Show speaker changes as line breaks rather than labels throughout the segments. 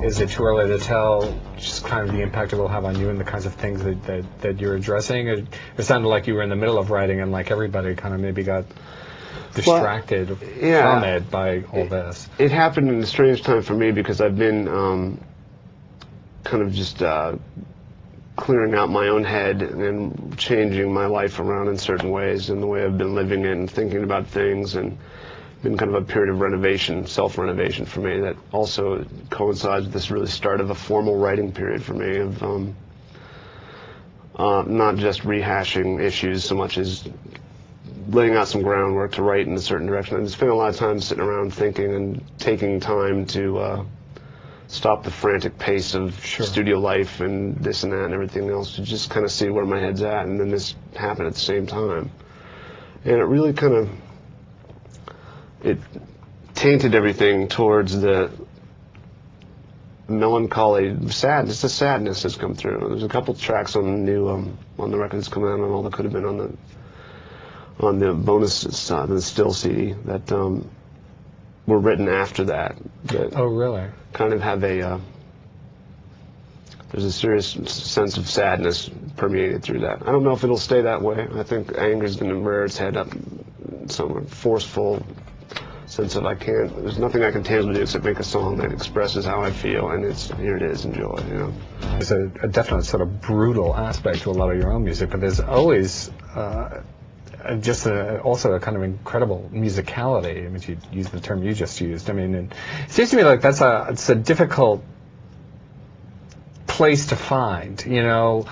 is it too early to tell just kind of the impact it will have on you and the kinds of things that you're addressing? It sounded like you were in the middle of writing and like everybody kind of maybe got distracted from it by all this.
It happened in a strange time for me because I've been kind of just clearing out my own head and changing my life around in certain ways and the way I've been living it and thinking about things, and been kind of a period of renovation, self-renovation for me that also coincides with this really start of a formal writing period for me of not just rehashing issues so much as laying out some groundwork to write in a certain direction. I spent a lot of time sitting around thinking and taking time to stop the frantic pace of studio life and this and that and everything else to just kind of see where my head's at, and then this happened at the same time. And it really kind of, it tainted everything towards the melancholy sadness. The sadness has come through. There's a couple tracks on the new on the record that's come out, and all that could have been on the bonus the still CD that were written after that.
Oh, really?
Kind of have a there's a serious sense of sadness permeated through that. I don't know if it'll stay that way. I think anger is going to rear its head up, some forceful sense of there's nothing I can tangibly do except make a song that expresses how I feel, and here it is, enjoy, you know.
There's a definite sort of brutal aspect to a lot of your own music, but there's always also a kind of incredible musicality. I mean, you use the term you just used. I mean, it seems to me like it's a difficult place to find, you know,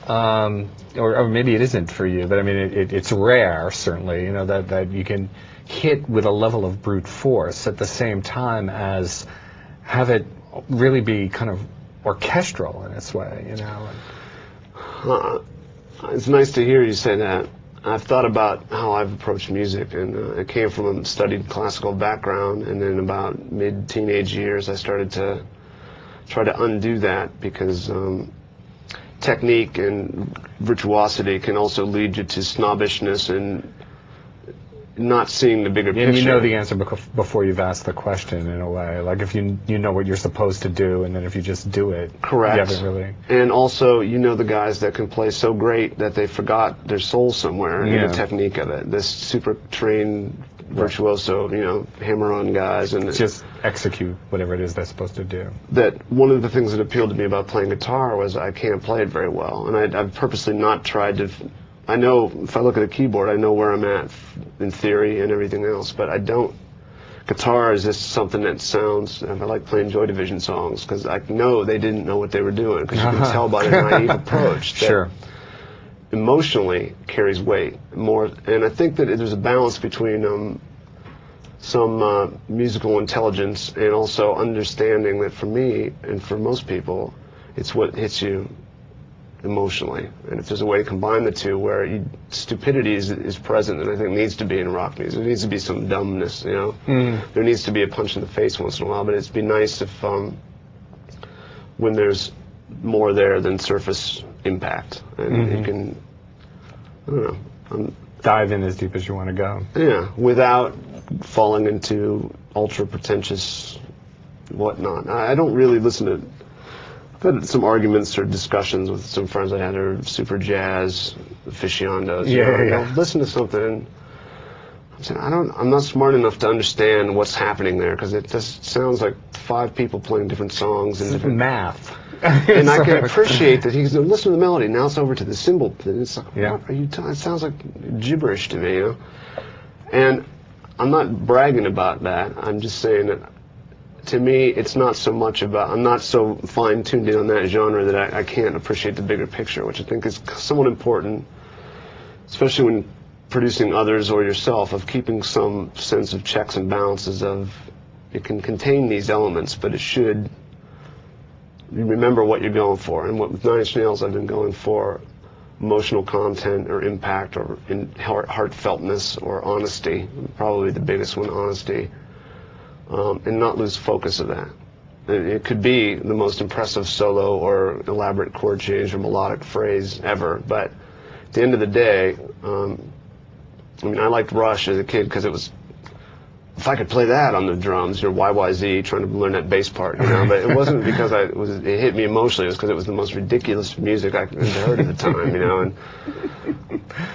or maybe it isn't for you, but I mean, it's rare, certainly, you know, that you can hit with a level of brute force at the same time as have it really be kind of orchestral in its way, you know.
It's nice to hear you say that. I've thought about how I've approached music, and I came from a studied classical background, and then about mid-teenage years I started to try to undo that, because technique and virtuosity can also lead you to snobbishness and not seeing the bigger picture.
And you know the answer before you've asked the question, in a way. Like if you know what you're supposed to do, and then if you just do it,
correct.
You haven't really.
And also, you know the guys that can play so great that they forgot their soul somewhere in the technique of it. This super trained virtuoso, you know, hammer-on guys, and
just execute whatever it is they're supposed to do.
That one of the things that appealed to me about playing guitar was I can't play it very well, and I've purposely not tried to. I know if I look at a keyboard, I know where I'm at in theory and everything else, but I don't. Guitar is just something that sounds. I like playing Joy Division songs because I know they didn't know what they were doing, because you can tell by their naive approach that emotionally carries weight more. And I think that there's a balance between some musical intelligence and also understanding that for me and for most people, it's what hits you emotionally, and if there's a way to combine the two where stupidity is present, and I think needs to be in rock music. There needs to be some dumbness, you know. There needs to be a punch in the face once in a while, but it'd be nice if when there's more there than surface impact, and you can, I don't know,
dive in as deep as you want to go.
Yeah, without falling into ultra pretentious whatnot. I don't really listen to. I've had some arguments or discussions with some friends I had who are super jazz aficionados. I'll listen to something and I'm saying, I'm not smart enough to understand what's happening there, because it just sounds like 5 people playing different songs and different
math.
And I can appreciate that he's listen to the melody. Now it's over to the cymbal. It's like, what are you? It sounds like gibberish to me, you know. And I'm not bragging about that. I'm just saying that. To me, it's not so much about, I'm not so fine-tuned in on that genre that I can't appreciate the bigger picture, which I think is somewhat important, especially when producing others or yourself, of keeping some sense of checks and balances of, it can contain these elements, but it should, you remember what you're going for. And with Nine Inch Nails, I've been going for emotional content or impact or heartfeltness or honesty, probably the biggest one, honesty. And not lose focus of that. It could be the most impressive solo or elaborate chord change or melodic phrase ever, but at the end of the day, I mean, I liked Rush as a kid because it was if I could play that on the drums, YYZ, trying to learn that bass part, but it wasn't because it hit me emotionally. It was because it was the most ridiculous music I had heard at the time,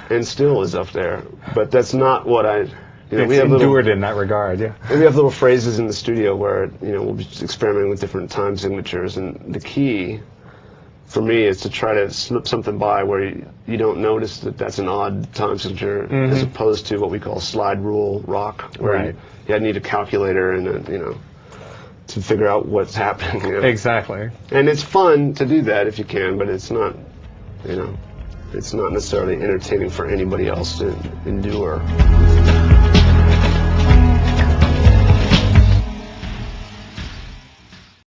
and still is up there. But that's not what
we have endured in that regard, yeah.
And we have little phrases in the studio where, we'll be experimenting with different time signatures, and the key for me is to try to slip something by where you don't notice that that's an odd time signature, as opposed to what we call slide rule rock, where you need a calculator and to figure out what's happening.
Exactly.
And it's fun to do that if you can, but it's not, it's not necessarily entertaining for anybody else to endure.